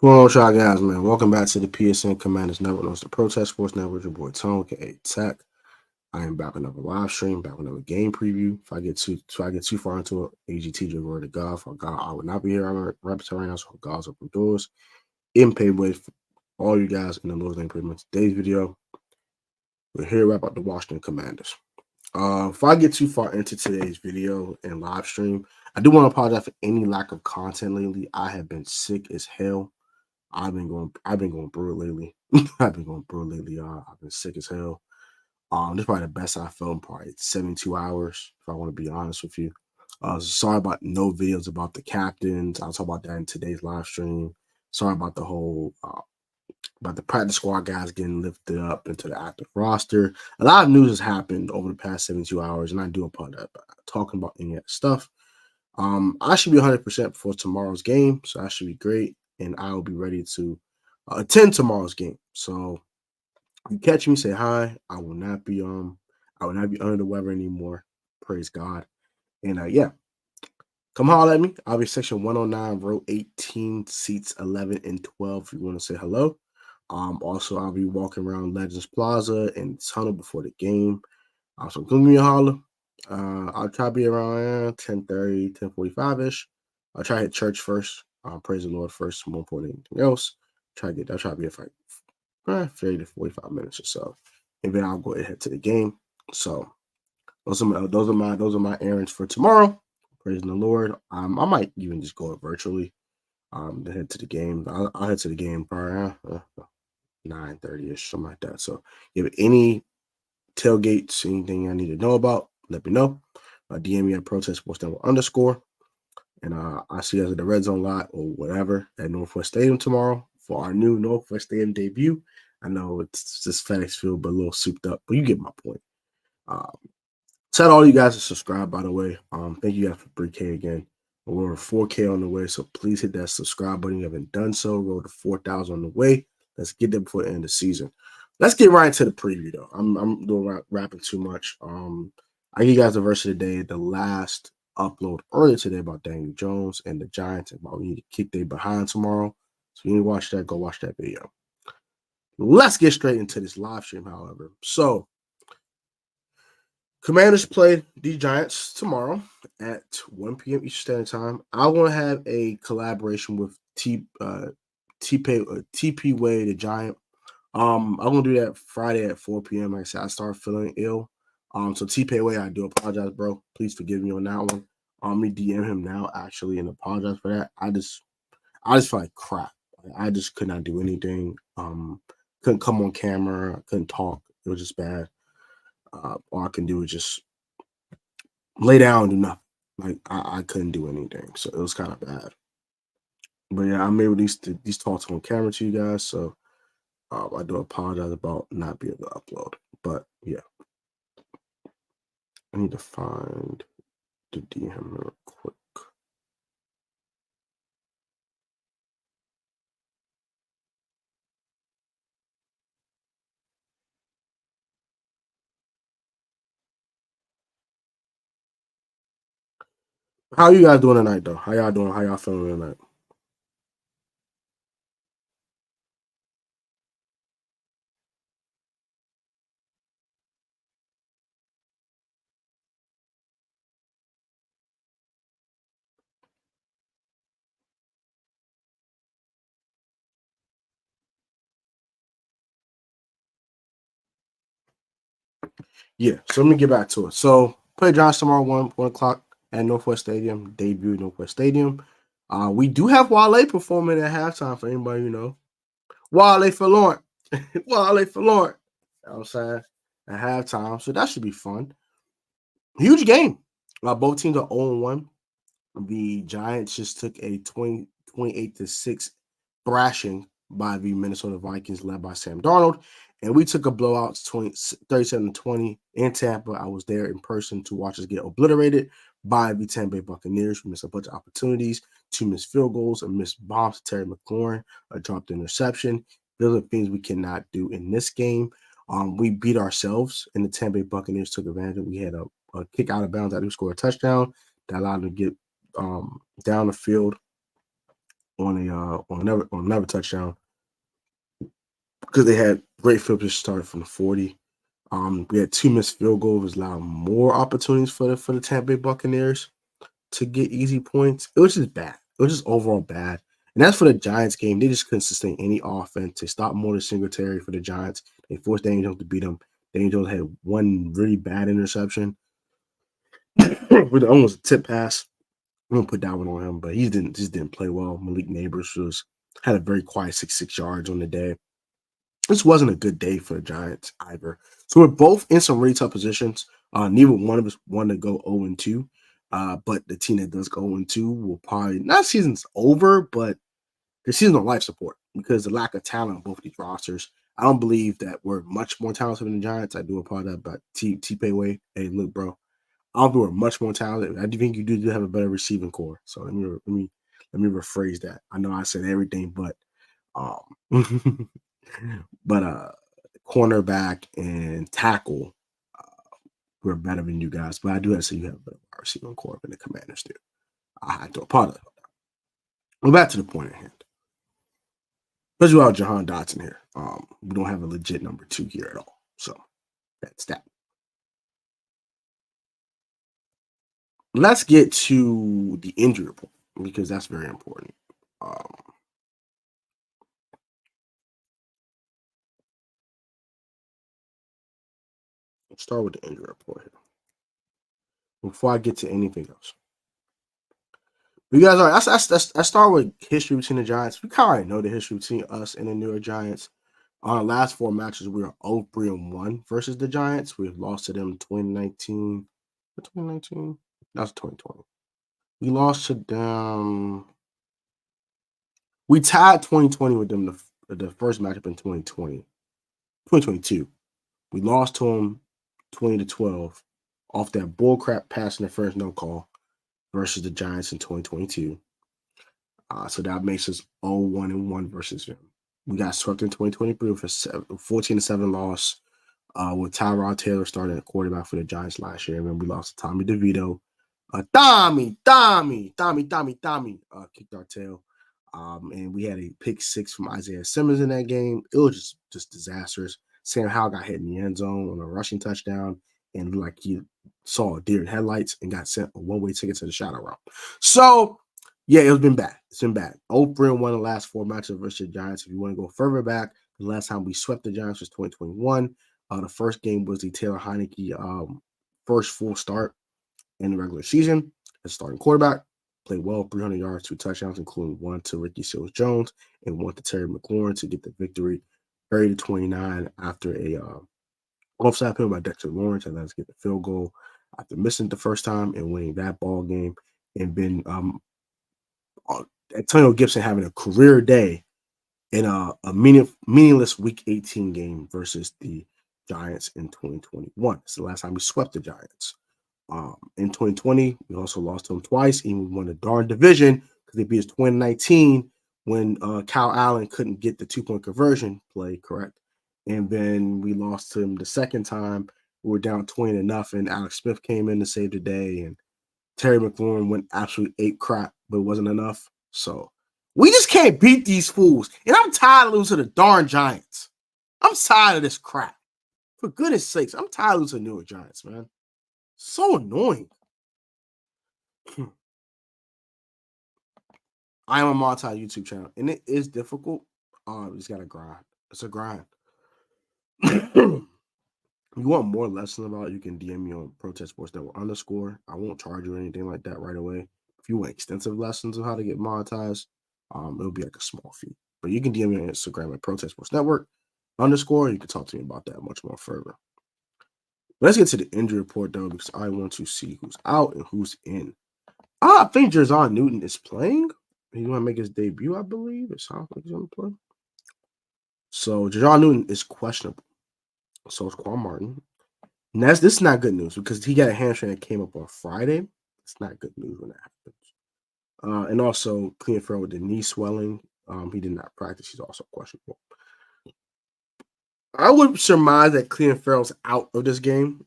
What's going on with y'all guys, man? Welcome back to the PSN Commanders Network. It's the Protest Sports Network. Your boy Tone, aka Tech. I am back with another live stream, back with another game preview. If I get too far into it, AGT just word to God. For God, I would not be here. I'm a repertoire right now, so God's open doors. In paid way for all you guys in the Lord's name. Pretty much today's video. We're here about the Washington Commanders. If I get too far into today's video and live stream, I do want to apologize for any lack of content lately. I have been sick as hell. I've been going through it lately. I've been going through it lately, y'all. I've been sick as hell. This is probably the best I felt in probably 72 hours, if I want to be honest with you. Sorry about no videos about the captains. I'll talk about that in today's live stream. Sorry about the whole about the practice squad guys getting lifted up into the active roster. A lot of news has happened over the past 72 hours, and I do apologize about talking about any of that stuff. I should be 100% for tomorrow's game, so that should be great, and I will be ready to attend tomorrow's game. So if you catch me, say hi. I will not be under the weather anymore. Praise God. And yeah, come holler at me. I'll be section 109, row 18, seats 11 and 12 if you want to say hello. Also, I'll be walking around Legends Plaza and tunnel before the game. So give me a holler. I'll try to be around 10:30, 10:45-ish. I'll try to hit church first. Praise the Lord first, more important than anything else. I'll try to be for 30 to 45 minutes or so. And then I'll go ahead to the game. So those are my errands for tomorrow. Praising the Lord. I might even just go virtually. To head to the game. I'll head to the game probably 9:30-ish, something like that. So if any tailgates, anything I need to know about, let me know. DM me at Protest Sports Network _. And I'll see you guys at the Red Zone lot or whatever at Northwest Stadium tomorrow for our new Northwest Stadium debut. I know it's just FedEx Field, but a little souped up, but you get my point. Shout out all you guys to subscribe, by the way. Thank you guys for 3K again. We're over 4K on the way, so please hit that subscribe button if you haven't done so. Roll to 4,000 on the way. Let's get there before the end of the season. Let's get right into the preview, though. I'm doing rapping too much. I give you guys the verse of the day, the last upload earlier today about Daniel Jones and the Giants, about we need to kick their behind tomorrow. So you need to watch that, go watch that video. Let's get straight into this live stream, however. So Commanders play the Giants tomorrow at 1 p.m. Eastern Standard Time. I want to have a collaboration with TP Way, the Giant. I'm gonna do that Friday at 4 p.m. Like I said, I start feeling ill. So TP Way, I do apologize, bro. Please forgive me on that one. Me DM him now actually and apologize for that. I just feel like crap. I just could not do anything. Couldn't come on camera. Couldn't talk. It was just bad. All I can do is just lay down and do nothing. Like I couldn't do anything, so it was kind of bad. But yeah, I made these talks on camera to you guys, so I do apologize about not being able to upload. But yeah, I need to find the DM real quick. How you guys doing tonight, though? How y'all doing? How y'all feeling tonight? Yeah, so let me get back to it. So play Giants tomorrow, 1 o'clock at Northwest Stadium, debut Northwest Stadium. We do have Wale performing at halftime for anybody you know. Wale for Lauren. Wale for Lauren. You know what I'm saying? At halftime. So that should be fun. Huge game. Both teams are 0-1. The Giants just took a 28-6 thrashing by the Minnesota Vikings, led by Sam Darnold. And we took a blowout 37-20 in Tampa. I was there in person to watch us get obliterated by the Tampa Bay Buccaneers. We missed a bunch of opportunities, 2 missed field goals, a missed bombs to Terry McLaurin, a dropped interception. Those are things we cannot do in this game. We beat ourselves, and the Tampa Bay Buccaneers took advantage. We had a kick out of bounds. I do score a touchdown that allowed them to get down the field on another touchdown because they had great field position started from the 40. We had 2 missed field goals, allowed more opportunities for the Tampa Bay Buccaneers to get easy points. It was just bad. It was just overall bad. And that's for the Giants game. They just couldn't sustain any offense. They stopped more than Singletary for the Giants. They forced Daniel Jones to beat them. Daniel Jones had one really bad interception with almost a tip pass. I'm gonna put that one on him, but he just didn't play well. Malik Nabers had a very quiet 6 yards on the day. This wasn't a good day for the Giants either. So we're both in some really tough positions. Neither one of us want to go 0-2. But the team that does go 0-2 will probably not season's over, but the season's on life support because the lack of talent on both of these rosters. I don't believe that we're much more talented than the Giants. I do apologize about T-Pay Way. Hey, look, bro. I don't think we're much more talented. I do think you do have a better receiving core. So let me rephrase that. I know I said everything, but but cornerback and tackle we're better than you guys. But I do have to say you have a better receiving core than the Commanders do. I have to apologize. Well, back to the point at hand. Especially without Jahan Dotson here. We don't have a legit number 2 here at all. So that's that. Let's get to the injury report because that's very important. Let's start with the injury report here before I get to anything else. You guys are. I start with history between the Giants. We kind of already know the history between us and the New York Giants. On our last 4 matches, we were 0-3-1 versus the Giants. We've lost to them 2019. 2019? That was 2020. We lost to them. We tied 2020 with them the first matchup in 2022. We lost to them 20-12 off that bullcrap pass in the first no call versus the Giants in 2022. So that makes us 0-1-1 versus them. We got swept in 2023 with a 14-7 loss with Tyrod Taylor starting at quarterback for the Giants last year. And then we lost to Tommy DeVito. Tommy kicked our tail. And we had a pick 6 from Isaiah Simmons in that game. It was just disastrous. Sam Howell got hit in the end zone on a rushing touchdown and looked like he saw a deer in headlights and got sent a one-way ticket to the shadow realm. So, yeah, it's been bad. It's been bad. 0-3-1 the last 4 matches versus the Giants. If you want to go further back, the last time we swept the Giants was 2021. The first game was the Taylor Heineke first full start in the regular season as starting quarterback. Played well, 300 yards, 2 touchdowns, including 1 to Ricky Seals-Jones and 1 to Terry McLaurin to get the victory 30-29 after a offside penalty by Dexter Lawrence, and let's get the field goal after missing the first time and winning that ball game. And been Antonio Gibson having a career day in a meaningless Week 18 game versus the Giants in 2021. It's the last time we swept the Giants. In 2020, we also lost to them twice, and we won the darn division because they beat us 2019 when Kyle Allen couldn't get the 2-point conversion play correct. And then we lost to him the second time. We were down 20-0. Alex Smith came in to save the day, and Terry McLaurin went absolute ape crap, but it wasn't enough. So we just can't beat these fools. And I'm tired of losing to the darn Giants. I'm tired of this crap. For goodness sakes, I'm tired of losing to the New York Giants, man. So annoying. I am a multi YouTube channel, and it is difficult. You just gotta grind. It's a grind. You want more lessons about it, you can DM me on Protest Sports Network _ I won't charge you or anything like that right away. If you want extensive lessons on how to get monetized, it'll be like a small fee. But you can DM me on Instagram at Protest Sports Network _ You can talk to me about that much more further. Let's get to the injury report though, because I want to see who's out and who's in. I think Jayden Newton is playing. He's going to make his debut, I believe. It sounds like he's going to play. So Jayden Newton is questionable. So is Quan Martin. And this is not good news because he got a hamstring that came up on Friday. It's not good news when that happens. And also, Clelin Ferrell with the knee swelling. He did not practice. He's also questionable. I would surmise that Clelin Ferrell's out of this game.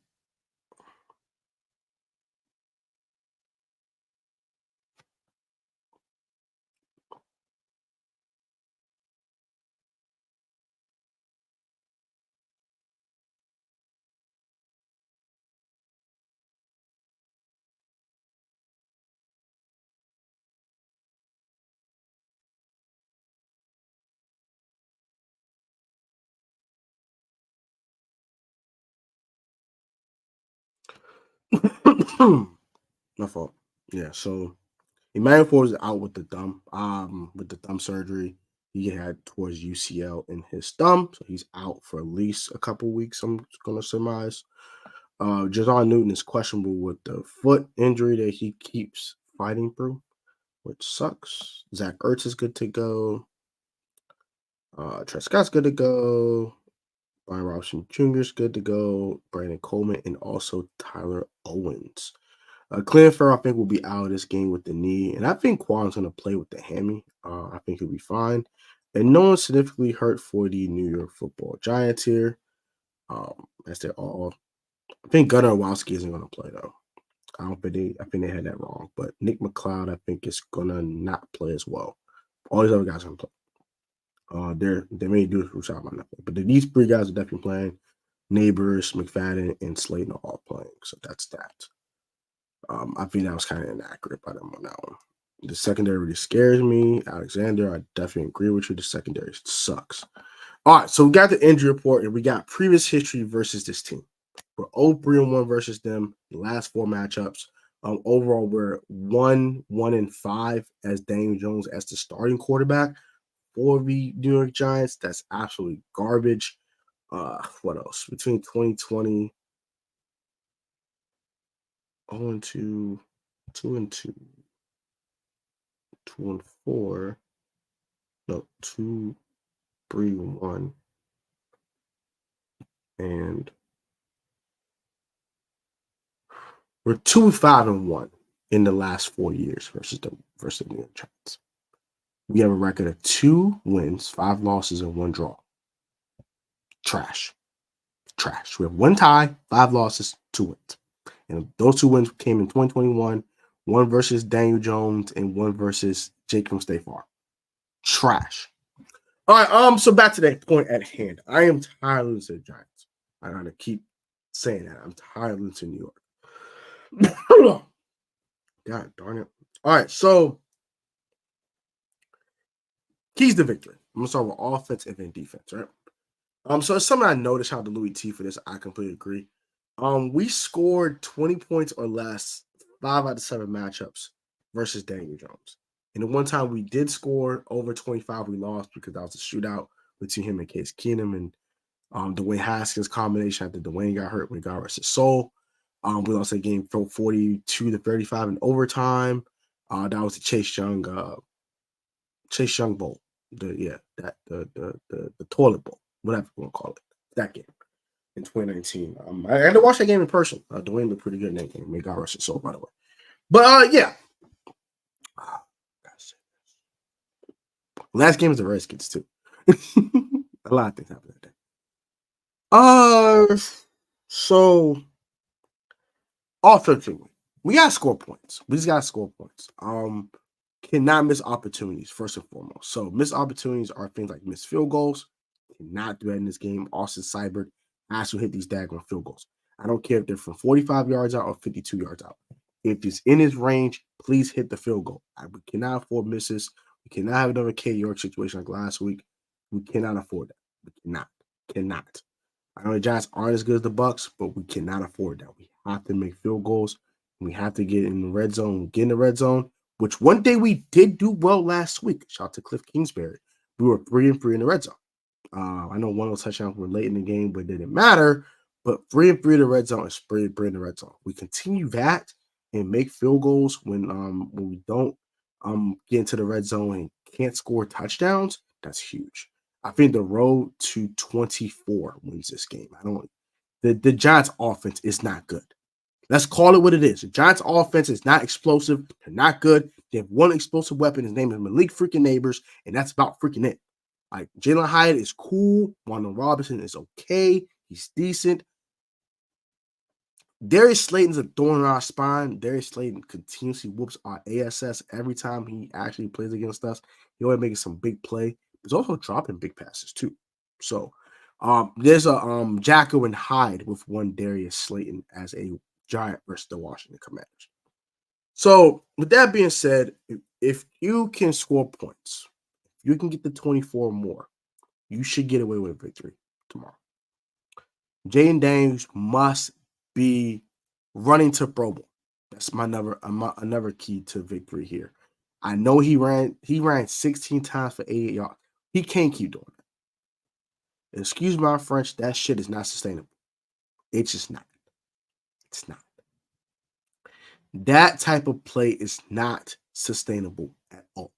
My fault. Yeah, so Emmanuel Forbes is out with the thumb surgery he had towards UCL in his thumb, so he's out for at least a couple weeks. I'm gonna surmise. Jazon Newton is questionable with the foot injury that he keeps fighting through, which sucks. Zach Ertz is good to go. Trey Scott's good to go. Brian Robinson Jr. is good to go. Brandon Coleman and also Tyler Owens. Clelin Ferrell, I think, will be out of this game with the knee. And I think Quan's going to play with the hammy. I think he'll be fine. And no one significantly hurt for the New York Football Giants here. As they're all. I think Gunnar Wowski isn't going to play, though. I think they had that wrong. But Nick McLeod, I think, is going to not play as well. All these other guys are going to play. They may do it for shot my nothing. But these three guys are definitely playing. Nabers, McFadden, and Slayton are all playing. So that's that. I think that was kind of inaccurate by them on that one. The secondary really scares me. Alexander, I definitely agree with you. The secondary sucks. All right, so we got the injury report, and we got previous history versus this team. We're 0-3-1 versus them, the last 4 matchups. Overall, we're 1-1-5 as Daniel Jones as the starting quarterback for the New York Giants. That's absolutely garbage. What else? Between 2020, 0-2, 2-2, 2-4, no, 2-3-1, and we're 2-5-1 in the last 4 years versus the New York Giants. We have a record of 2 wins, 5 losses, and 1 draw. Trash. We have 1 tie, 5 losses, 2 wins. And those 2 wins came in 2021, 1 versus Daniel Jones and 1 versus Jake from State Farm. Trash. All right, so back to that point at hand. I am tired of losing to the Giants. I gotta keep saying that. I'm tired of losing to New York. God darn it. All right, so keys to victory. I'm gonna start with offense and then defense, right? So it's something I noticed how the Louis T for this. I completely agree. We scored 20 points or less 5 out of 7 matchups versus Daniel Jones. And the one time we did score over 25, we lost because that was a shootout between him and Case Keenum and Dwayne Haskins combination after Dwayne got hurt when he got rest his soul. We lost that game from 42-35 in overtime. That was the Chase Young Bowl. The toilet bowl, whatever you want to call it. That game in 2019. I had to watch that game in person. Dwayne looked pretty good in that game. May God rest his soul, by the way. But yeah. Last game was the Redskins too. A lot of things happened that day. So offensively, we gotta score points. We just gotta score points. Cannot miss opportunities first and foremost. So missed opportunities are things like missed field goals. Cannot do that in this game. Austin Seibert has to hit these daggone field goals. I don't care if they're from 45 yards out or 52 yards out. If it's in his range, please hit the field goal. We cannot afford misses. We cannot have another K York situation like last week. We cannot afford that. We cannot. I know the Giants aren't as good as the Bucks, but we cannot afford that. We have to make field goals. We have to get in the red zone. Get in the red zone, which one day we did do well last week. Shout out to Cliff Kingsbury. We were 3-3 in the red zone. I know one of those touchdowns were late in the game, but it didn't matter. But 3-3 in the red zone is 3-3 in the red zone. We continue that and make field goals when we don't get into the red zone and can't score touchdowns. That's huge. I think the road to 24 wins this game. The Giants offense is not good. Let's call it what it is. The Giants offense is not explosive. They're not good. They have one explosive weapon. His name is Malik freaking Nabers, and that's about freaking it. Like Jalen Hyatt is cool. Wandale Robinson is okay. He's decent. Darius Slayton's a thorn in our spine. Darius Slayton continuously whoops our ASS every time he actually plays against us. He always making some big play. He's also dropping big passes too. So there's a Jacko and Hyde with one Darius Slayton as a Giant versus the Washington Commanders. So with that being said, if you can score points, if you can get the 24 or more, you should get away with a victory tomorrow. Jayden Daniels must be running to Pro Bowl. That's another key to victory here. I know he ran 16 times for 88 yards. He can't keep doing that. Excuse my French, that shit is not sustainable. It's just not. It's not. That type of play is not sustainable at all.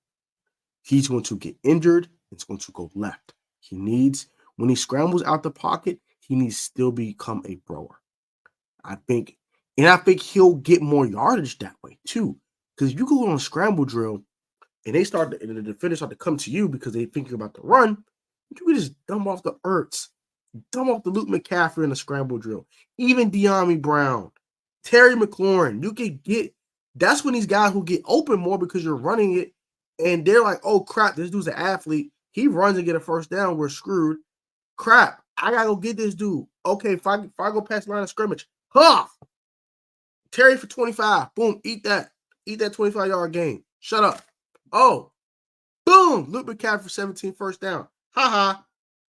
He's going to get injured. It's going to go left. He needs, when he scrambles out the pocket, he needs to still become a thrower. I think he'll get more yardage that way too. Because if you go on a scramble drill and the defenders start to come to you because they think you're about to run, you can just dump off the Ertz, dump off the Luke McCaffrey in the scramble drill. Even De'Ami Brown, Terry McLaurin, you can get. That's when these guys will get open more because you're running it, and they're like, "Oh crap, this dude's an athlete. He runs and get a first down. We're screwed. Crap, I gotta go get this dude. Okay, if I go past the line of scrimmage, Huff, Terry for 25. Boom, eat that 25-yard gain. Shut up. Oh, boom, Luke McCaffrey for 17 first down. Ha.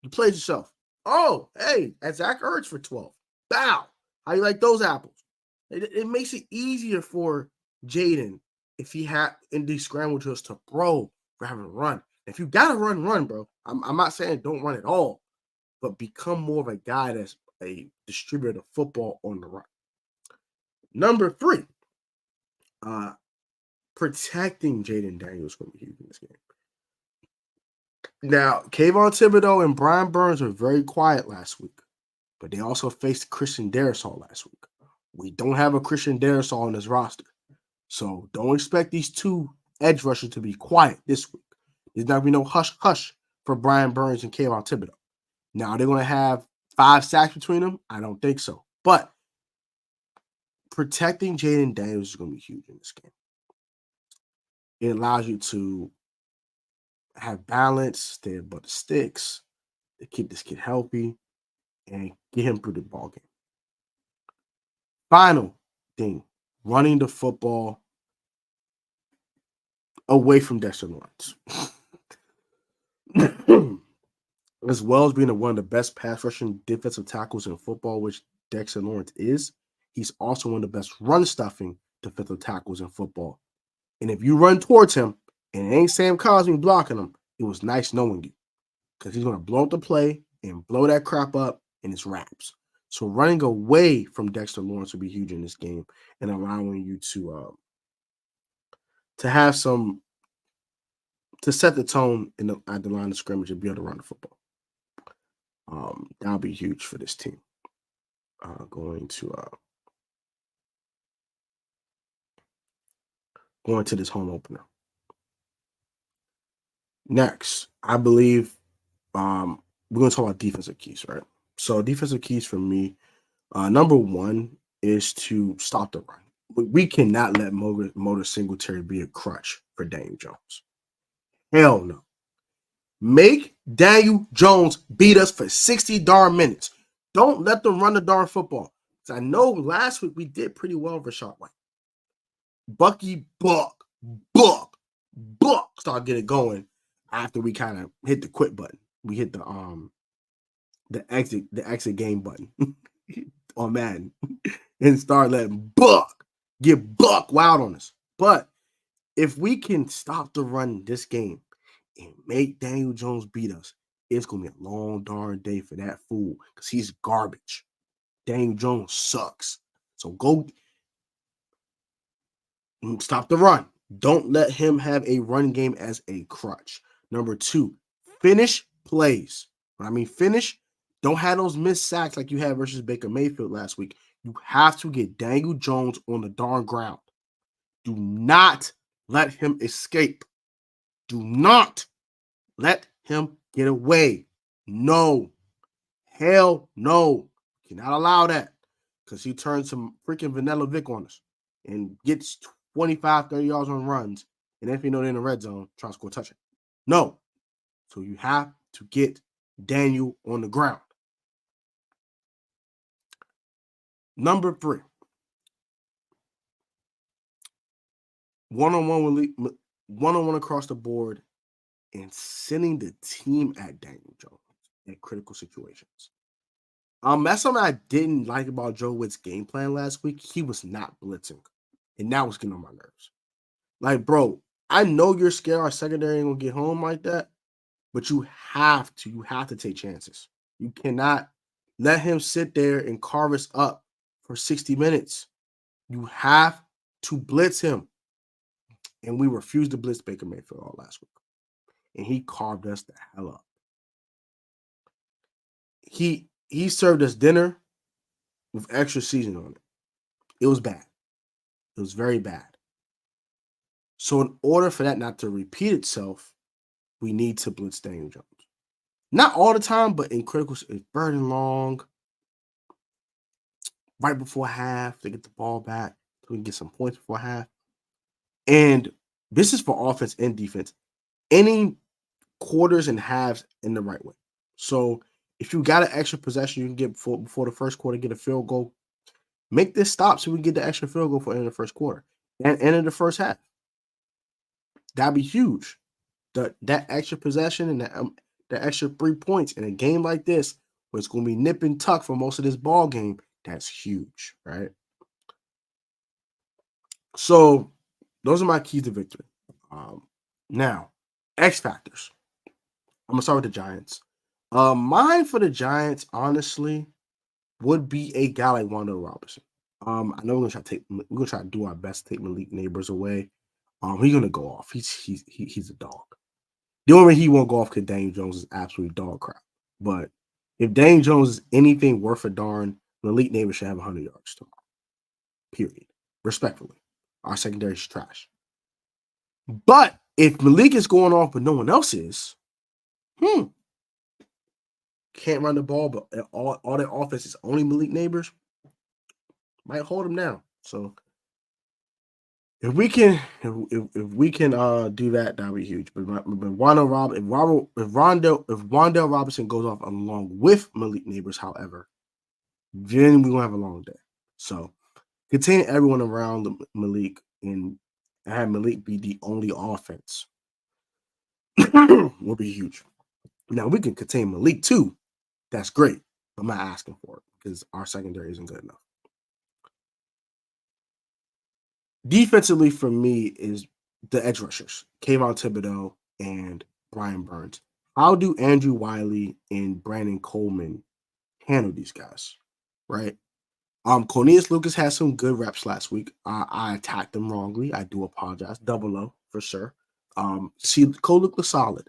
You played yourself. Oh, hey, that's Zach Ertz for 12. Bow. How you like those apples? It makes it easier for Jayden if he had in these scramble drills to throw rather than run. If you gotta run, bro. I'm not saying don't run at all, but become more of a guy that's a distributor of football on the run. Number 3, protecting Jayden Daniels is going to be huge in this game. Now, Kayvon Thibodeau and Brian Burns were very quiet last week, but they also faced Christian Darrisaw last week. We don't have a Christian Darrisaw on this roster, so don't expect these two edge rushers to be quiet this week. There's not going to be no hush-hush for Brian Burns and Kayvon Thibodeau. Now, they're going to have 5 sacks between them? I don't think so. But protecting Jayden Daniels is going to be huge in this game. It allows you to have balance, stay above the sticks, to keep this kid healthy, and get him through the ball game. Final thing, running the football away from Dexter Lawrence. As well as being one of the best pass rushing defensive tackles in football, which Dexter Lawrence is, he's also one of the best run stuffing defensive tackles in football. And if you run towards him, and it ain't Sam Cosmi blocking him, it was nice knowing you. Because he's going to blow up the play and blow that crap up in his wraps. So running away from Dexter Lawrence will be huge in this game and allowing you to have some, to set the tone at the line of scrimmage and be able to run the football. That'll be huge for this team. Going to this home opener. Next, I believe we're going to talk about defensive keys, right? So defensive keys for me, number 1 is to stop the run. We cannot let Motor Singletary be a crutch for Daniel Jones. Hell no. Make Daniel Jones beat us for 60 darn minutes. Don't let them run the darn football. I know last week we did pretty well with Rashad White. Bucky Buck started getting going after we kind of hit the quit button. We hit the exit game button on Madden and start letting Buck get Buck wild on us. But if we can stop the run this game and make Daniel Jones beat us, it's going to be a long darn day for that fool because he's garbage. Daniel Jones sucks. So go stop the run. Don't let him have a run game as a crutch. Number 2, finish plays. When I mean finish, don't have those missed sacks like you had versus Baker Mayfield last week. You have to get Daniel Jones on the darn ground. Do not let him escape. Do not let him get away. No. Hell no. Cannot allow that because he turns some freaking Vanilla Vic on us and gets 25, 30 yards on runs. And if you know they're in the red zone, try to score a touchdown. No. So you have to get Daniel on the ground. Number 3. One-on-one across the board and sending the team at Daniel Jones in critical situations. That's something I didn't like about Joe Witt's game plan last week. He was not blitzing. And that was getting on my nerves. Like, bro, I know you're scared our secondary ain't gonna get home like that, but you have to take chances. You cannot let him sit there and carve us up for 60 minutes. You have to blitz him. And we refused to blitz Baker Mayfield all last week. And he carved us the hell up. He served us dinner with extra seasoning on it. It was bad. It was very bad. So in order for that not to repeat itself, we need to blitz Daniel Jones. Not all the time, but in critical, it's third and long, right before half, they get the ball back so we can get some points before half. And this is for offense and defense. Any quarters and halves in the right way. So if you got an extra possession you can get before the first quarter, get a field goal, make this stop so we get the extra field goal for end of the first quarter and end of the first half. That'd be huge. That extra possession and the extra 3 points in a game like this, where it's going to be nip and tuck for most of this ball game, that's huge, right? So those are my keys to victory. Now, X factors. I'm gonna start with the Giants. Mine for the Giants, honestly, would be a guy like Wan'Dale Robinson. I know we're gonna try to do our best to take Malik Nabers away. He's gonna go off. He's a dog. The only way he won't go off because Daniel Jones is absolute dog crap. But if Daniel Jones is anything worth a darn, Malik Nabers should have 100 yards tomorrow. Period. Respectfully, our secondary is trash. But if Malik is going off, but no one else is, can't run the ball, but all their offense is only Malik Nabers, might hold him down. So if we can do that, that'll be huge. But Wan'Dale Robinson goes off along with Malik Nabers, however, then we're gonna have a long day. So contain everyone around Malik and have Malik be the only offense will be huge. Now we can contain Malik too. That's great. I'm not asking for it because our secondary isn't good enough. Defensively, for me, is the edge rushers, Kayvon Thibodeau and Brian Burns. How do Andrew Wiley and Brandon Coleman handle these guys? Right? Cornelius Lucas had some good reps last week. I attacked him wrongly. I do apologize. Double O for sure. Cole Luke was solid.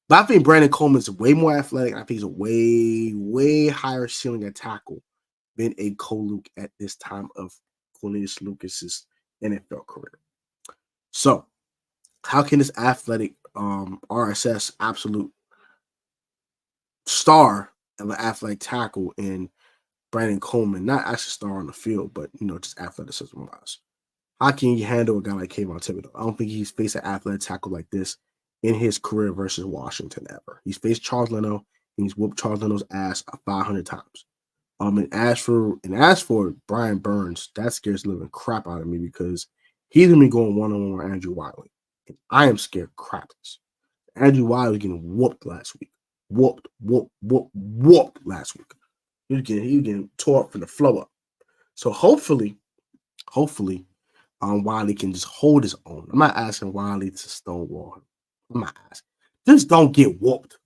But I think Brandon Coleman's way more athletic. I think he's a way, way higher ceiling at tackle than a Cole Luke at this time of Cornelius Lucas's NFL career. So, how can this athletic RSS absolute star of an athletic tackle in Brandon Coleman, not actually star on the field, but just athleticism wise, how can you handle a guy like Kayvon Thibodeau? I don't think he's faced an athletic tackle like this in his career versus Washington ever. He's faced Charles Leno, and he's whooped Charles Leno's ass 500 times. And as for Brian Burns, that scares the living crap out of me because he's gonna be going one-on-one with Andrew Wiley. And I am scared crapless. Andrew Wiley was getting whooped last week. Whooped last week. He was getting tore up from the flow up. So hopefully, Wiley can just hold his own. I'm not asking Wiley to stonewall him. I'm not asking. Just don't get whooped.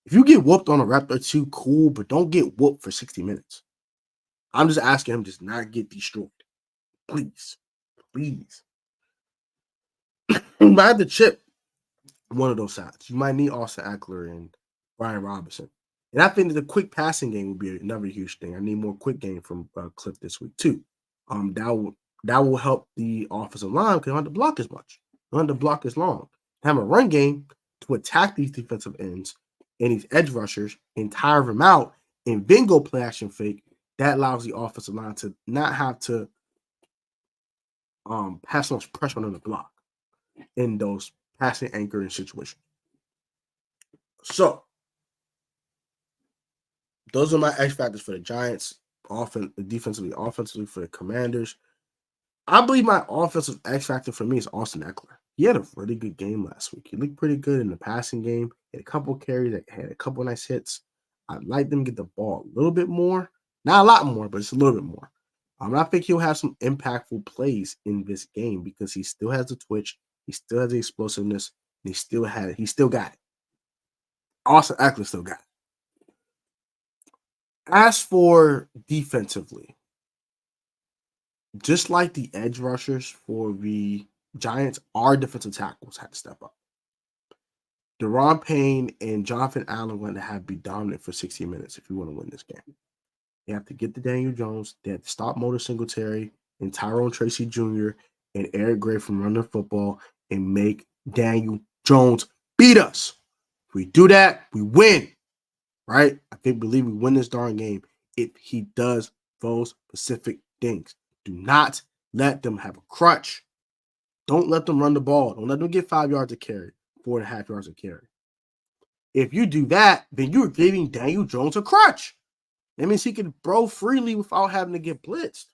If you get whooped on a rep or two, cool, but don't get whooped for 60 minutes. I'm just asking him just not get destroyed. Please. You might have to chip one of those sides. You might need Austin Eckler and Brian Robinson. And I think that the quick passing game will be another huge thing. I need more quick game from Cliff this week too. That will help the offensive line because they don't have to block as much. They don't have to block as long. Have a run game to attack these defensive ends and these edge rushers and tire them out and then go play action fake. That allows the offensive line to not have to have so much pressure on the block in those passing anchoring situations. So those are my X factors for the Giants, defensively for the Commanders. I believe my offensive X factor for me is Austin Eckler. He had a really good game last week. He looked pretty good in the passing game. He had a couple carries, had a couple nice hits. I'd like them to get the ball a little bit more. Not a lot more, but it's a little bit more. I think he'll have some impactful plays in this game because he still has the twitch, he still has the explosiveness, and he still got it. Austin Eckler still got it. As for defensively, just like the edge rushers for the Giants, our defensive tackles had to step up. Deron Payne and Jonathan Allen going to have to be dominant for 60 minutes if you want to win this game. They have to get to Daniel Jones. They have to stop Motor Singletary and Tyrone Tracy Jr. and Eric Gray from running the football and make Daniel Jones beat us. If we do that, we win. Right? Believe we win this darn game if he does those specific things. Do not let them have a crutch. Don't let them run the ball. Don't let them get 5 yards of carry, 4.5 yards of carry. If you do that, then you're giving Daniel Jones a crutch. That means he can throw freely without having to get blitzed.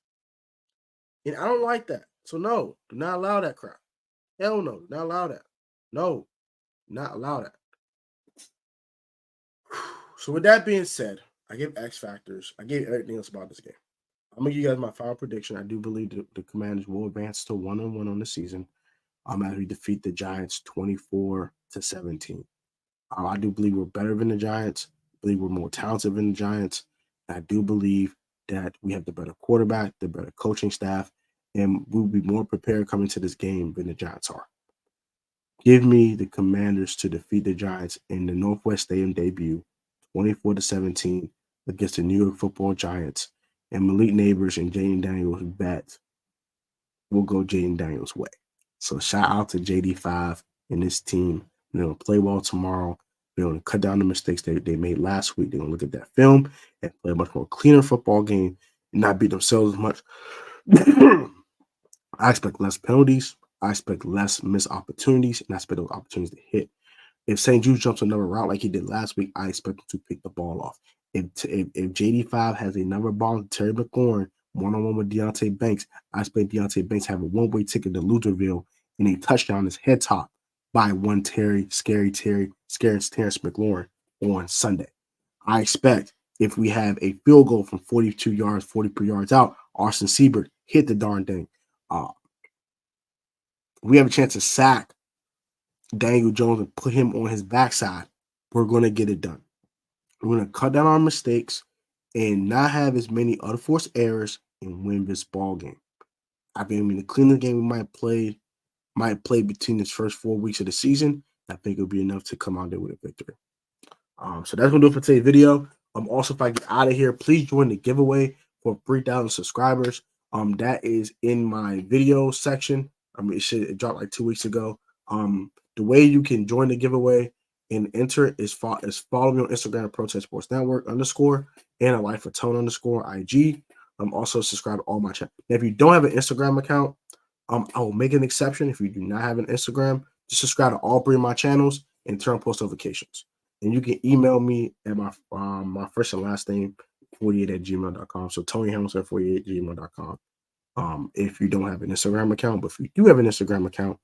And I don't like that. So no, do not allow that crap. Hell no, do not allow that. No, do not allow that. So with that being said, I give X factors. I gave everything else about this game. I'm gonna give you guys my final prediction. I do believe the Commanders will advance to 1-1 on the season. As we defeat the Giants 24-17. I do believe we're better than the Giants. I believe we're more talented than the Giants. I do believe that we have the better quarterback, the better coaching staff, and we'll be more prepared coming to this game than the Giants are. Give me the Commanders to defeat the Giants in the Northwest Stadium debut, 24-17 against the New York Football Giants. And Malik Nabers and Jayden Daniels bet will go Jayden Daniels' way. So shout out to JD5 and this team. They're going to play well tomorrow. They're going to cut down the mistakes they made last week. They're going to look at that film and play a much more cleaner football game and not beat themselves as much. I expect less penalties. I expect less missed opportunities, and I expect those opportunities to hit. If St. Jude jumps another route like he did last week, I expect him to pick the ball off. If JD5 has another ball to Terry McLaurin, one-on-one with Deontay Banks, I expect Deontay Banks have a one-way ticket to Louisville and a touchdown is head top by one Terrence McLaurin on Sunday. I expect if we have a field goal from 42 yards, 43 yards out, Austin Siebert hit the darn thing. We have a chance to sack Daniel Jones and put him on his backside. We're going to get it done. We're going to cut down our mistakes and not have as many unforced errors and win this ball game. I mean, the Cleveland game we might play between this first 4 weeks of the season. I think it'll be enough to come out there with a victory. So that's going to do it for today's video. Also, if I get out of here, please join the giveaway for 3,000 subscribers. That is in my video section. It dropped like 2 weeks ago. The way you can join the giveaway and enter it is follow me on Instagram at Protest Sports Network _ and a Life of Tone _ IG. Also subscribe to all my channels. Now, if you don't have an Instagram account, I will make an exception. If you do not have an Instagram, just subscribe to all 3 of my channels and turn on post notifications. And you can email me at my first and last name 48@gmail.com. So Tony Hamilton 48@gmail.com. If you don't have an Instagram account, but if you do have an Instagram account,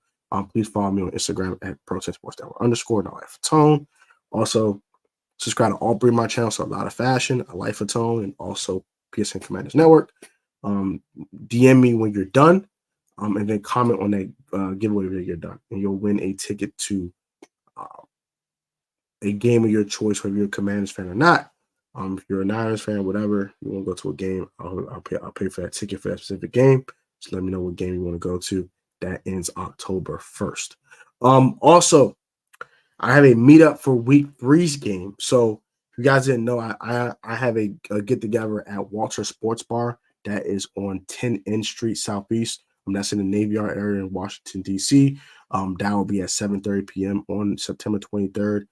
please follow me on Instagram at Protest Sports Network _ and a Life of Tone. Also, subscribe to all 3 of my channels. So A Lot of Fashion, A Life of Tone, and also PSN Commanders Network. DM me when you're done. And then comment on that giveaway when you're done, and you'll win a ticket to a game of your choice, whether you're a Commanders fan or not. If you're a Niners fan, whatever, you want to go to a game, I'll pay for that ticket for that specific game. Just let me know what game you want to go to. That ends October 1st. Also, I have a meetup for Week 3's game. So if you guys didn't know, I have a get together at Walter Sports Bar that is on 10 N Street Southeast. That's in the Navy Yard area in Washington, D.C. That will be at 7:30 p.m. on September 23rd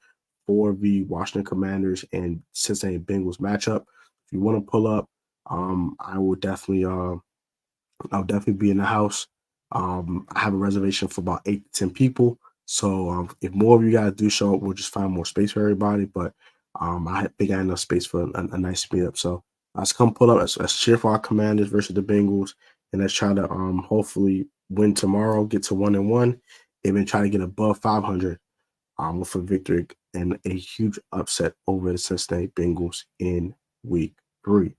for the Washington Commanders and Cincinnati Bengals matchup. If you want to pull up, I will definitely I'll definitely be in the house. I have a reservation for about 8 to 10 people. So if more of you guys do show up, we'll just find more space for everybody. But I think I have enough space for a nice meetup. So let's come pull up. Let's cheer for our Commanders versus the Bengals. And let's try to hopefully win tomorrow, get to 1-1, and then try to get above 500 with a victory and a huge upset over the Cincinnati Bengals in Week 3.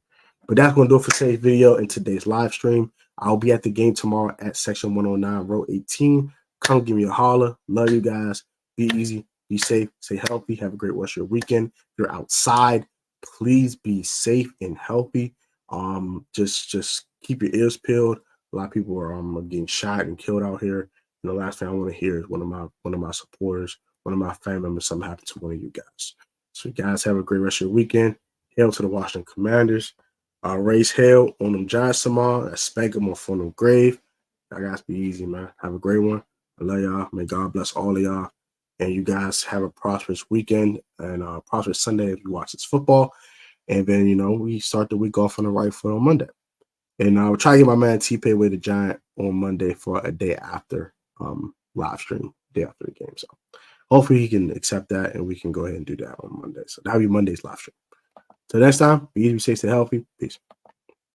But that's going to do it for today's video and today's live stream. I'll be at the game tomorrow at Section 109, Row 18. Come give me a holler. Love you guys. Be easy. Be safe. Stay healthy. Have a great rest of your weekend. If you're outside, please be safe and healthy. Just keep your ears peeled. A lot of people are getting shot and killed out here. And the last thing I want to hear is one of my supporters, one of my family members, something happened to one of you guys. So you guys have a great rest of your weekend. Hail to the Washington Commanders. Raise hell on them Giants tomorrow. I spank them off on them grave. I guys be easy, man. Have a great one. I love y'all. May God bless all of y'all. And you guys have a prosperous weekend and prosperous Sunday if you watch this football. And then, we start the week off on the right foot on Monday. And I'll try to get my man T-Pay with the Giant on Monday for a day after live stream, day after the game. So hopefully he can accept that and we can go ahead and do that on Monday. So that'll be Monday's live stream. Till next time, be easy, be safe, stay healthy. Peace.